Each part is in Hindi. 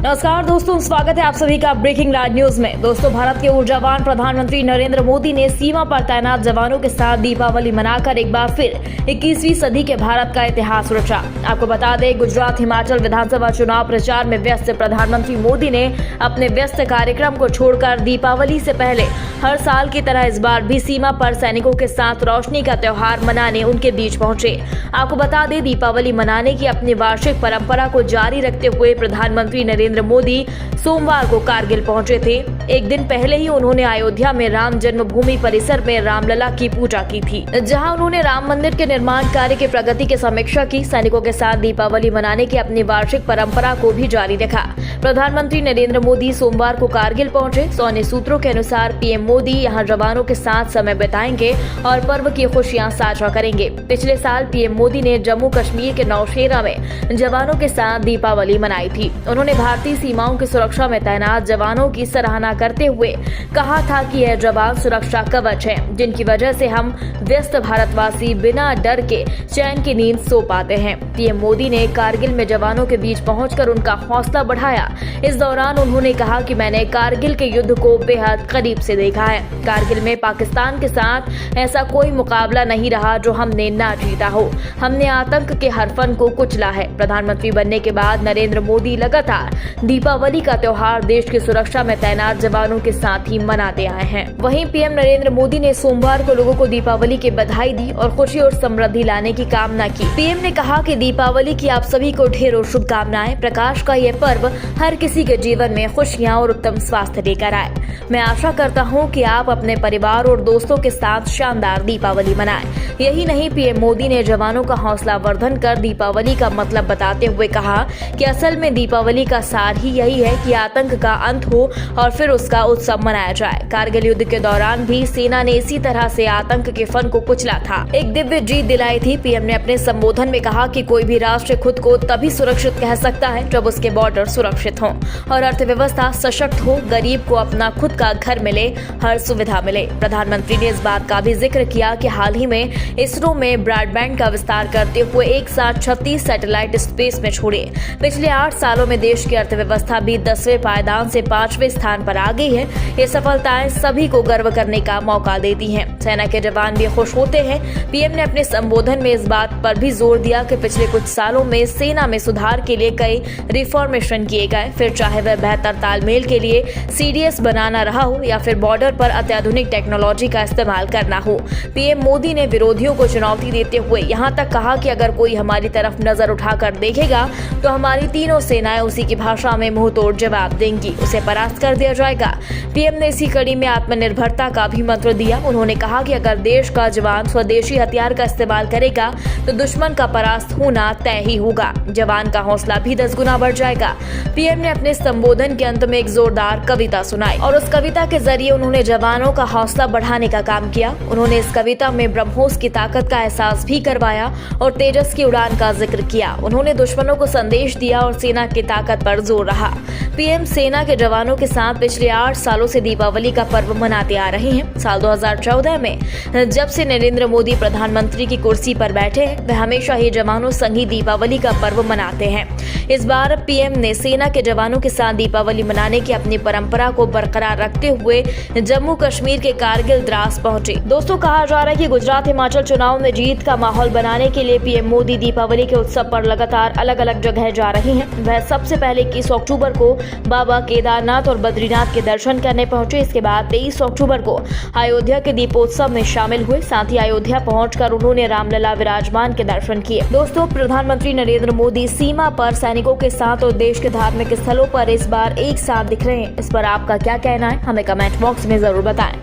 नमस्कार दोस्तों, स्वागत है आप सभी का ब्रेकिंग राज न्यूज में। दोस्तों, भारत के ऊर्जावान प्रधानमंत्री नरेंद्र मोदी ने सीमा पर तैनात जवानों के साथ दीपावली मनाकर एक बार फिर 21वीं सदी के भारत का इतिहास रचा। आपको बता दें, गुजरात हिमाचल विधानसभा चुनाव प्रचार में व्यस्त प्रधानमंत्री मोदी ने अपने व्यस्त कार्यक्रम को छोड़कर दीपावली से पहले हर साल की तरह इस बार भी सीमा पर सैनिकों के साथ रोशनी का त्योहार मनाने उनके बीच पहुंचे। आपको बता दें, दीपावली मनाने की अपनी वार्षिक परंपरा को जारी रखते हुए प्रधानमंत्री नरेंद्र मोदी सोमवार को कारगिल पहुंचे थे। एक दिन पहले ही उन्होंने अयोध्या में राम जन्मभूमि परिसर में रामलला की पूजा की थी, जहां उन्होंने राम मंदिर के निर्माण कार्य की प्रगति की समीक्षा की। सैनिकों के साथ दीपावली मनाने की अपनी वार्षिक परंपरा को भी जारी रखा। प्रधानमंत्री नरेंद्र मोदी सोमवार को कारगिल पहुंचे। सैन्य सूत्रों के अनुसार पीएम मोदी यहां जवानों के साथ समय बिताएंगे और पर्व की खुशियां साझा करेंगे। पिछले साल पीएम मोदी ने जम्मू कश्मीर के नौशेरा में जवानों के साथ दीपावली मनाई थी। उन्होंने भारतीय सीमाओं की सुरक्षा में तैनात जवानों की सराहना करते हुए कहा था कि यह जवान सुरक्षा कवच है, जिनकी वजह से हम व्यस्त भारतवासी बिना डर के चैन की नींद सो पाते हैं। पीएम मोदी ने कारगिल में जवानों के बीच पहुंचकर उनका हौसला बढ़ाया। इस दौरान उन्होंने कहा कि मैंने कारगिल के युद्ध को बेहद करीब से देखा है। कारगिल में पाकिस्तान के साथ ऐसा कोई मुकाबला नहीं रहा जो हमने ना जीता हो। हमने आतंक के हर फन को कुचला है। प्रधानमंत्री बनने के बाद नरेंद्र मोदी लगातार दीपावली का त्योहार देश की सुरक्षा में तैनात जवानों के साथ ही मनाते आए हैं। वहीं पीएम नरेंद्र मोदी ने सोमवार को लोगों को दीपावली की बधाई दी और खुशी और समृद्धि लाने की कामना की। पीएम ने कहा कि दीपावली की आप सभी को ढेरों शुभकामनाएं। प्रकाश का ये पर्व हर किसी के जीवन में खुशियां और उत्तम स्वास्थ्य लेकर आए। मैं आशा करता हूं कि आप अपने परिवार और दोस्तों के साथ शानदार दीपावली मनाएं। यही नहीं, पीएम मोदी ने जवानों का हौसला वर्धन कर दीपावली का मतलब बताते हुए कहा कि असल में दीपावली का सार ही यही है कि आतंक का अंत हो और फिर उसका उत्सव मनाया जाए। कारगिल युद्ध के दौरान भी सेना ने इसी तरह से आतंक के फन को कुचला था, एक दिव्य जीत दिलाई थी। पीएम ने अपने संबोधन में कहा कि कोई भी राष्ट्र खुद को तभी सुरक्षित कह सकता है जब उसके बॉर्डर सुरक्षित हों और अर्थव्यवस्था सशक्त हो, गरीब को अपना खुद का घर मिले, हर सुविधा मिले। प्रधानमंत्री ने इस बात का भी जिक्र किया कि हाल ही में इसरो में ब्रॉडबैंड का विस्तार करते हुए एक साथ 36 सैटेलाइट स्पेस में छोड़े। पिछले 8 सालों में देश की अर्थव्यवस्था भी 10वें पायदान से 5वें स्थान पर आ गई है। ये सफलताएं सभी को गर्व करने का मौका देती हैं। सेना के जवान भी खुश होते हैं। पीएम ने अपने संबोधन में इस बात पर भी जोर दिया कि पिछले कुछ सालों में सेना में सुधार के लिए कई रिफॉर्मेशन किए गए, फिर चाहे वह बेहतर तालमेल के लिए सीडीएस बनाना रहा हो या फिर बॉर्डर पर अत्याधुनिक टेक्नोलॉजी का इस्तेमाल करना हो। पीएम मोदी ने विरोधियों को चुनौती देते हुए यहाँ तक कहा कि अगर कोई हमारी तरफ नजर उठाकर देखेगा तो हमारी तीनों सेनाएं उसी की भाषा में मुंहतोड़ जवाब देंगी, उसे परास्त कर दिया जाएगा। पीएम ने इसी कड़ी में आत्मनिर्भरता का भी मंत्र दिया। उन्होंने कहा कि अगर देश का जवान स्वदेशी हथियार का इस्तेमाल करेगा तो दुश्मन का परास्त होना तय ही होगा। जवान का हौसला भी 10 गुना बढ़ जाएगा। पीएम ने अपने संबोधन के अंत में एक जोरदार कविता सुनाई और उस कविता के जरिए उन्होंने जवानों का हौसला बढ़ाने का काम किया। उन्होंने इस कविता में ब्रह्मोस की ताकत का एहसास भी करवाया और तेजस की उड़ान का जिक्र किया। उन्होंने दुश्मनों को संदेश दिया और सेना की ताकत पर जोर रहा। पीएम सेना के जवानों के साथ पिछले 8 सालों से दीपावली का पर्व मनाते आ रहे हैं। साल 2014 में जब से नरेंद्र मोदी प्रधानमंत्री की कुर्सी पर बैठे हैं, वह हमेशा ही जवानों संग ही दीपावली का पर्व मनाते हैं। इस बार पीएम ने सेना के जवानों के साथ दीपावली मनाने की अपनी परंपरा को बरकरार रखते हुए जम्मू कश्मीर के कारगिल द्रास पहुंचे। दोस्तों, कहा जा रहा है कि गुजरात हिमाचल चुनाव में जीत का माहौल बनाने के लिए पीएम मोदी दीपावली के उत्सव पर लगातार अलग अलग जगह जा रहे हैं। वह सबसे पहले 21 अक्टूबर को बाबा केदारनाथ और बद्रीनाथ के दर्शन करने पहुंचे। इसके बाद 23 अक्टूबर को अयोध्या के दीपोत्सव में शामिल हुए। साथ ही अयोध्या पहुंचकर उन्होंने रामलला विराजमान के दर्शन किए। दोस्तों, प्रधानमंत्री नरेंद्र मोदी सीमा पर सैनिकों के साथ और देश के धार्मिक स्थलों पर इस बार एक साथ दिख रहे हैं। इस पर आपका क्या कहना है, हमें कमेंट बॉक्स में जरूर बताएं।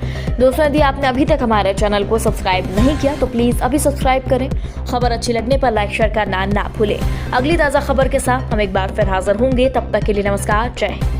दोस्तों, यदि आपने अभी तक हमारे चैनल को सब्सक्राइब नहीं किया तो प्लीज अभी सब्सक्राइब करें। खबर अच्छी लगने पर लाइक शेयर करना ना भूलें। अगली ताजा खबर के साथ हम एक बार फिर हाजिर होंगे। तब तक के लिए नमस्कार, जय हिंद।